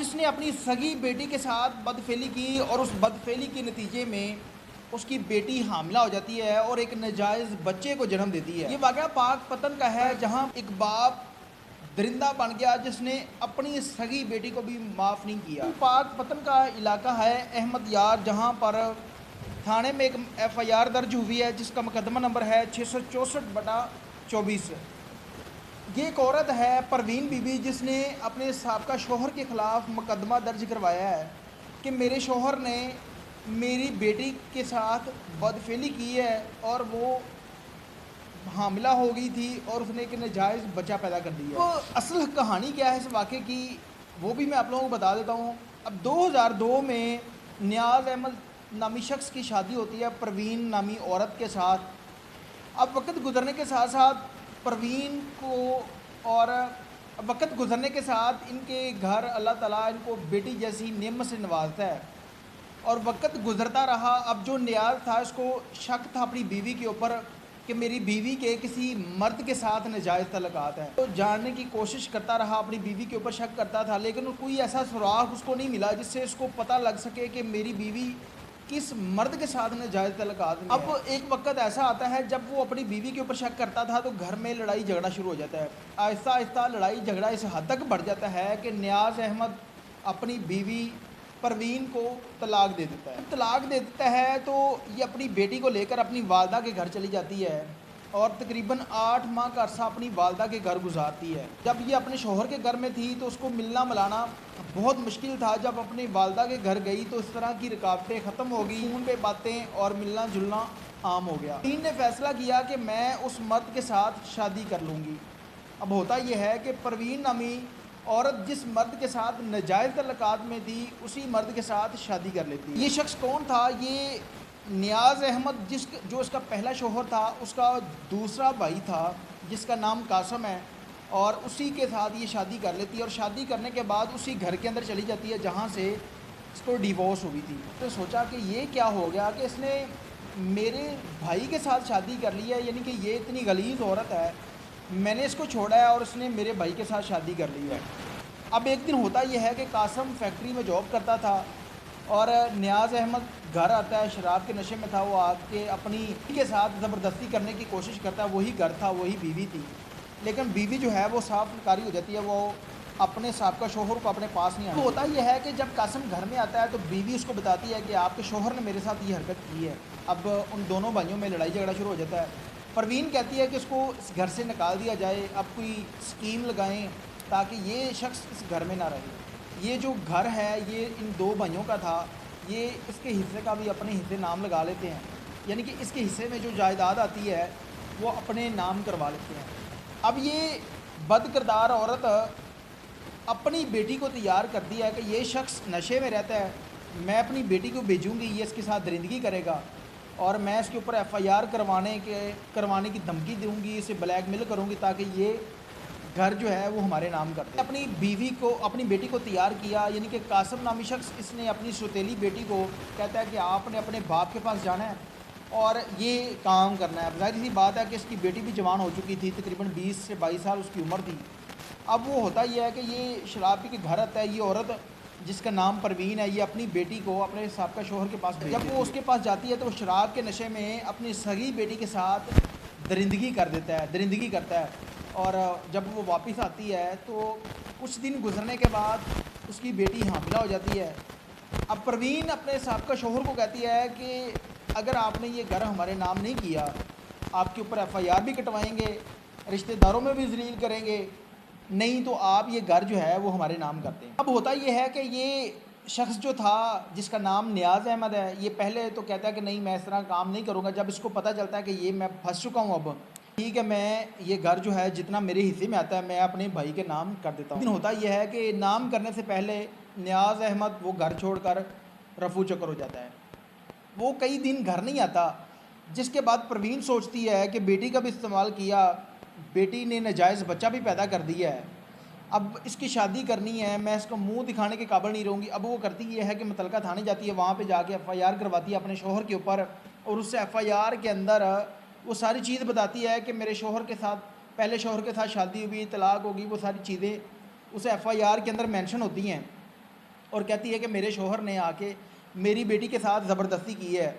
جس نے اپنی سگی بیٹی کے ساتھ بدفعلی کی اور اس بدفعلی کے نتیجے میں اس کی بیٹی حاملہ ہو جاتی ہے اور ایک ناجائز بچے کو جنم دیتی ہے۔ یہ واقعہ پاک پتن کا ہے جہاں ایک باپ درندہ بن گیا جس نے اپنی سگی بیٹی کو بھی معاف نہیں کیا۔ پاک پتن کا علاقہ ہے احمد یار، جہاں پر تھانے میں ایک ایف آئی آر درج ہوئی ہے جس کا مقدمہ نمبر ہے 664/24۔ یہ ایک عورت ہے پروین بی بی، جس نے اپنے سابقہ شوہر کے خلاف مقدمہ درج کروایا ہے کہ میرے شوہر نے میری بیٹی کے ساتھ بدفعلی کی ہے اور وہ حاملہ ہو گئی تھی اور اس نے ایک ناجائز بچہ پیدا کر دیا۔ تو اصل کہانی کیا ہے اس واقعے کی وہ بھی میں آپ لوگوں کو بتا دیتا ہوں۔ اب 2002 میں نیاز احمد نامی شخص کی شادی ہوتی ہے پروین نامی عورت کے ساتھ۔ اب وقت گزرنے کے ساتھ ساتھ پروین کو اور وقت گزرنے کے ساتھ ان کے گھر اللہ تعالیٰ ان کو بیٹی جیسی نعمت سے نوازتا ہے اور وقت گزرتا رہا۔ اب جو نیاز تھا اس کو شک تھا اپنی بیوی کے اوپر کہ میری بیوی کے کسی مرد کے ساتھ ناجائز تعلقات ہیں، تو جاننے کی کوشش کرتا رہا، اپنی بیوی کے اوپر شک کرتا تھا، لیکن کوئی ایسا سراغ اس کو نہیں ملا جس سے اس کو پتہ لگ سکے کہ میری بیوی کس مرد کے ساتھ ناجائز تعلقات میں ہے۔ اب ایک وقت ایسا آتا ہے جب وہ اپنی بیوی کے اوپر شک کرتا تھا تو گھر میں لڑائی جھگڑا شروع ہو جاتا ہے۔ آہستہ آہستہ لڑائی جھگڑا اس حد تک بڑھ جاتا ہے کہ نیاز احمد اپنی بیوی پروین کو طلاق دے دیتا ہے۔ طلاق دے دیتا ہے تو یہ اپنی بیٹی کو لے کر اپنی والدہ کے گھر چلی جاتی ہے اور تقریباً 8 ماہ کا عرصہ اپنی والدہ کے گھر گزارتی ہے۔ جب یہ اپنے شوہر کے گھر میں تھی تو اس کو ملنا ملانا بہت مشکل تھا۔ جب اپنی والدہ کے گھر گئی تو اس طرح کی رکاوٹیں ختم ہو گئی، فون پہ باتیں اور ملنا جلنا عام ہو گیا۔ تین نے فیصلہ کیا کہ میں اس مرد کے ساتھ شادی کر لوں گی۔ اب ہوتا یہ ہے کہ پروین نامی عورت جس مرد کے ساتھ ناجائز تعلقات میں تھی اسی مرد کے ساتھ شادی کر لیتی ہے۔ یہ شخص کون تھا؟ یہ نیاز احمد جو اس کا پہلا شوہر تھا اس کا دوسرا بھائی تھا جس کا نام قاسم ہے، اور اسی کے ساتھ یہ شادی کر لیتی ہے اور شادی کرنے کے بعد اسی گھر کے اندر چلی جاتی ہے جہاں سے اس کو ڈیورس ہوئی تھی۔ تو سوچا کہ یہ کیا ہو گیا کہ اس نے میرے بھائی کے ساتھ شادی کر لی ہے، یعنی کہ یہ اتنی غلیظ عورت ہے، میں نے اس کو چھوڑا ہے اور اس نے میرے بھائی کے ساتھ شادی کر لی ہے۔ اب ایک دن ہوتا یہ ہے کہ قاسم فیکٹری میں جاب کرتا تھا اور نیاز احمد گھر آتا ہے، شراب کے نشے میں تھا، وہ آ کے اپنی کے ساتھ زبردستی کرنے کی کوشش کرتا ہے۔ وہی گھر تھا، وہی بیوی تھی، لیکن بیوی جو ہے وہ صاف انکاری ہو جاتی ہے، وہ اپنے سابقہ شوہر کو اپنے پاس نہیں آتا۔ ہوتا یہ ہے کہ جب قاسم گھر میں آتا ہے تو بیوی اس کو بتاتی ہے کہ آپ کے شوہر نے میرے ساتھ یہ حرکت کی ہے۔ اب ان دونوں بھائیوں میں لڑائی جھگڑا شروع ہو جاتا ہے۔ پروین کہتی ہے کہ اس کو اس گھر سے نکال دیا جائے، اب کوئی اسکیم لگائیں تاکہ یہ شخص اس گھر میں نہ رہے۔ یہ جو گھر ہے یہ ان دو بھائیوں کا تھا، یہ اس کے حصے کا بھی اپنے حصے نام لگا لیتے ہیں، یعنی کہ اس کے حصے میں جو جائیداد آتی ہے وہ اپنے نام کروا لیتے ہیں۔ اب یہ بد کردار عورت اپنی بیٹی کو تیار کرتی ہے کہ یہ شخص نشے میں رہتا ہے، میں اپنی بیٹی کو بھیجوں گی، یہ اس کے ساتھ درندگی کرے گا اور میں اس کے اوپر ایف آئی آر کروانے کی دھمکی دوں گی، اسے بلیک میل کروں گی تاکہ یہ گھر جو ہے وہ ہمارے نام کر دے۔ اپنی اپنی بیٹی کو تیار کیا، یعنی کہ قاسم نامی شخص اس نے اپنی سوتیلی بیٹی کو کہتا ہے کہ آپ نے اپنے باپ کے پاس جانا ہے اور یہ کام کرنا ہے۔ ظاہر سی بات ہے کہ اس کی بیٹی بھی جوان ہو چکی تھی، تقریباً 20 سے 22 سال اس کی عمر تھی۔ اب وہ ہوتا یہ ہے کہ یہ شراب پی کے گھر آتا ہے، یہ عورت جس کا نام پروین ہے، یہ اپنی بیٹی کو اپنے سابقہ شوہر کے پاس جب وہ اس کے پاس جاتی ہے تو وہ شراب کے نشے میں اپنی سگی بیٹی کے ساتھ درندگی کرتا ہے اور جب وہ واپس آتی ہے تو کچھ دن گزرنے کے بعد اس کی بیٹی حاملہ ہو جاتی ہے۔ اب پروین اپنے سابقہ شوہر کو کہتی ہے کہ اگر آپ نے یہ گھر ہمارے نام نہیں کیا، آپ کے اوپر ایف آئی آر بھی کٹوائیں گے، رشتہ داروں میں بھی ذلیل کریں گے، نہیں تو آپ یہ گھر جو ہے وہ ہمارے نام کر دیں۔ اب ہوتا یہ ہے کہ یہ شخص جو تھا جس کا نام نیاز احمد ہے، یہ پہلے تو کہتا ہے کہ نہیں میں اس طرح کام نہیں کروں گا۔ جب اس کو پتہ چلتا ہے کہ یہ میں پھنس چکا ہوں، اب ٹھیک ہے میں یہ گھر جو ہے جتنا میرے حصے میں آتا ہے میں اپنے بھائی کے نام کر دیتا ہوں۔ ہوتا یہ ہے کہ نام کرنے سے پہلے نیاز احمد وہ گھر چھوڑ کر رفو چکر ہو جاتا ہے، وہ کئی دن گھر نہیں آتا، جس کے بعد پروین سوچتی ہے کہ بیٹی کا بھی استعمال کیا، بیٹی نے ناجائز بچہ بھی پیدا کر دیا ہے، اب اس کی شادی کرنی ہے، میں اس کو منہ دکھانے کے قابل نہیں رہوں گی۔ اب وہ کرتی یہ ہے کہ متعلقہ تھانے جاتی ہے، وہاں پہ جا کے ایف آئی آر کرواتی ہے اپنے شوہر کے اوپر، اور اس سے ایف آئی آر کے اندر وہ ساری چیز بتاتی ہے کہ میرے شوہر کے ساتھ پہلے شوہر کے ساتھ شادی ہوئی، طلاق ہوگی، وہ ساری چیزیں اس ایف آئی آر کے اندر مینشن ہوتی ہیں۔ اور کہتی ہے کہ میرے شوہر نے آ کے میری بیٹی کے ساتھ زبردستی کی ہے،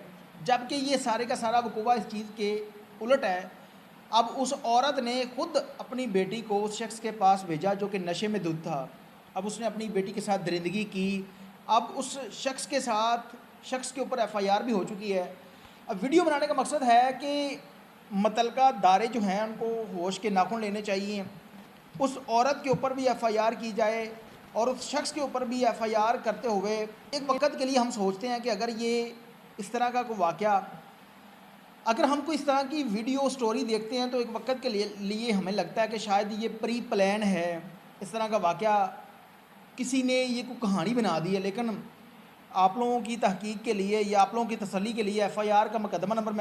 جبکہ یہ سارے کا سارا وقوع اس چیز کے الٹ ہے۔ اب اس عورت نے خود اپنی بیٹی کو اس شخص کے پاس بھیجا جو کہ نشے میں دھت تھا۔ اب اس نے اپنی بیٹی کے ساتھ درندگی کی۔ اب اس شخص کے اوپر ایف آئی آر بھی ہو چکی ہے۔ اب ویڈیو بنانے کا مقصد ہے کہ متعلقہ ادارے جو ہیں ان کو ہوش کے ناخن لینے چاہیے، اس عورت کے اوپر بھی ایف آئی آر کی جائے اور اس شخص کے اوپر بھی ایف آئی آر کرتے ہوئے ایک وقت کے لیے ہم سوچتے ہیں کہ اگر یہ اس طرح کا کوئی واقعہ، اگر ہم کو اس طرح کی ویڈیو سٹوری دیکھتے ہیں تو ایک وقت کے لیے ہمیں لگتا ہے کہ شاید یہ پری پلان ہے، اس طرح کا واقعہ کسی نے یہ کوئی کہانی بنا دی ہے۔ لیکن آپ لوگوں کی تحقیق کے لیے یا آپ لوگوں کی تسلی کے لیے ایف آئی آر کا مقدمہ نمبر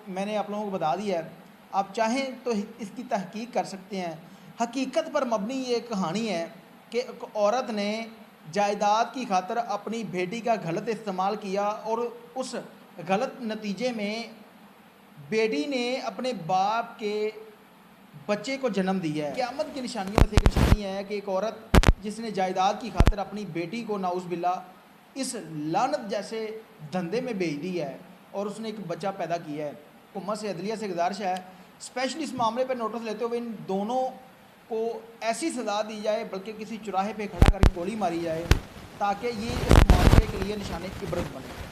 میں نے آپ لوگوں کو بتا دیا ہے، آپ چاہیں تو اس کی تحقیق کر سکتے ہیں۔ حقیقت پر مبنی یہ کہانی ہے کہ ایک عورت نے جائیداد کی خاطر اپنی بیٹی کا غلط استعمال کیا اور اس غلط نتیجے میں بیٹی نے اپنے باپ کے بچے کو جنم دیا ہے۔ قیامت کی نشانیوں میں سے ایک نشانی ہے کہ ایک عورت جس نے جائیداد کی خاطر اپنی بیٹی کو نعوذ باللہ اس لعنت جیسے دھندے میں بھیج دی ہے اور اس نے ایک بچہ پیدا کیا ہے۔ حکومت سے عدلیہ سے گزارش ہے اسپیشلی اس معاملے پہ نوٹس لیتے ہوئے ان دونوں کو ایسی سزا دی جائے، بلکہ کسی چوراہے پہ کھڑا کر کے گولی ماری جائے تاکہ یہ اس معاملے کے لیے نشان عبرت بنے۔